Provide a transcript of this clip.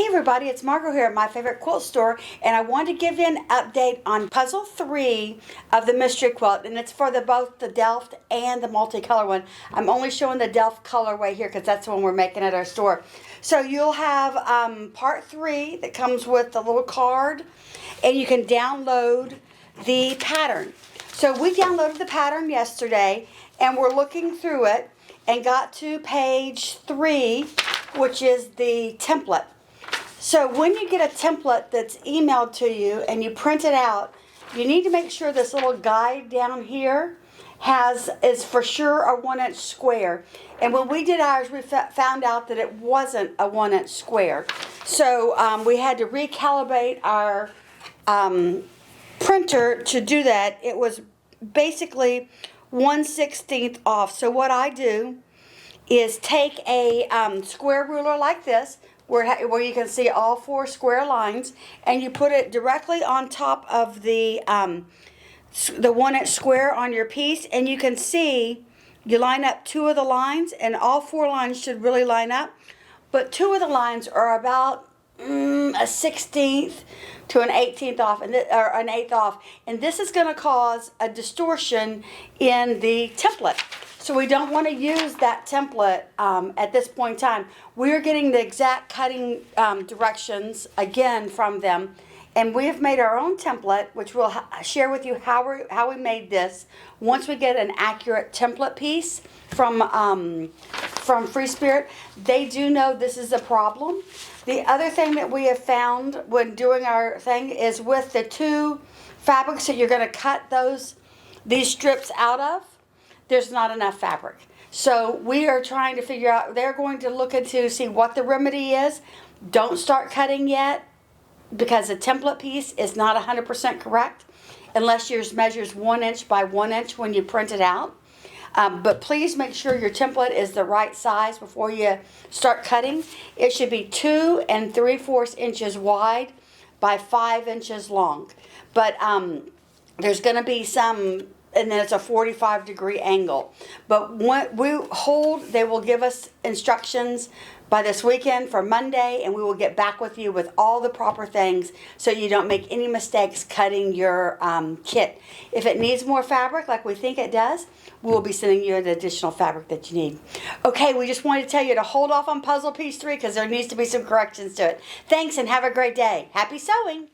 everybody, it's Margot here at My Favorite Quilt Store, and I wanted to give you an update on Puzzle 3 of the Mystery Quilt, and it's for both the Delft and the multicolor one. I'm only showing the Delft colorway here because that's the one we're making at our store. So you'll have part 3 that comes with the little card, and you can download the pattern. So we downloaded the pattern yesterday, and we're looking through it and got to page 3, which is the template. So when you get a template that's emailed to you and you print it out, you need to make sure this little guide down here is for sure a 1-inch square. And when we did ours, we found out that it wasn't a 1-inch square. So we had to recalibrate our printer to do that. It was basically 1/16 off. So what I do is take a square ruler like this, where you can see all 4 square lines, and you put it directly on top of the 1-inch square on your piece, and you can see you line up 2 of the lines, and all 4 lines should really line up, but 2 of the lines are about a 1/16 to an 1/18 off, or an 1/8 off, and this is going to cause a distortion in the template. So we don't want to use that template at this point in time. We're getting the exact cutting directions again from them, and we have made our own template, which we'll share with you how we made this once we get an accurate template piece from Free Spirit. They do know this is a problem. The other thing that we have found when doing our thing is with the 2 fabrics that you're going to cut these strips out of, there's not enough fabric. So we are trying to figure out, they're going to look into see what the remedy is. Don't start cutting yet because the template piece is not 100% correct unless yours measures 1 inch by 1 inch when you print it out. But please make sure your template is the right size before you start cutting. It should be 2 3/4 inches wide by 5 inches long. But there's going to be some, and then it's a 45-degree angle. But when they will give us instructions by this weekend for Monday, and we will get back with you with all the proper things so you don't make any mistakes cutting your kit. If it needs more fabric, like we think it does, we will be sending you the additional fabric that you need. Okay, we just wanted to tell you to hold off on puzzle piece 3 because there needs to be some corrections to it. Thanks, and have a great day. Happy sewing!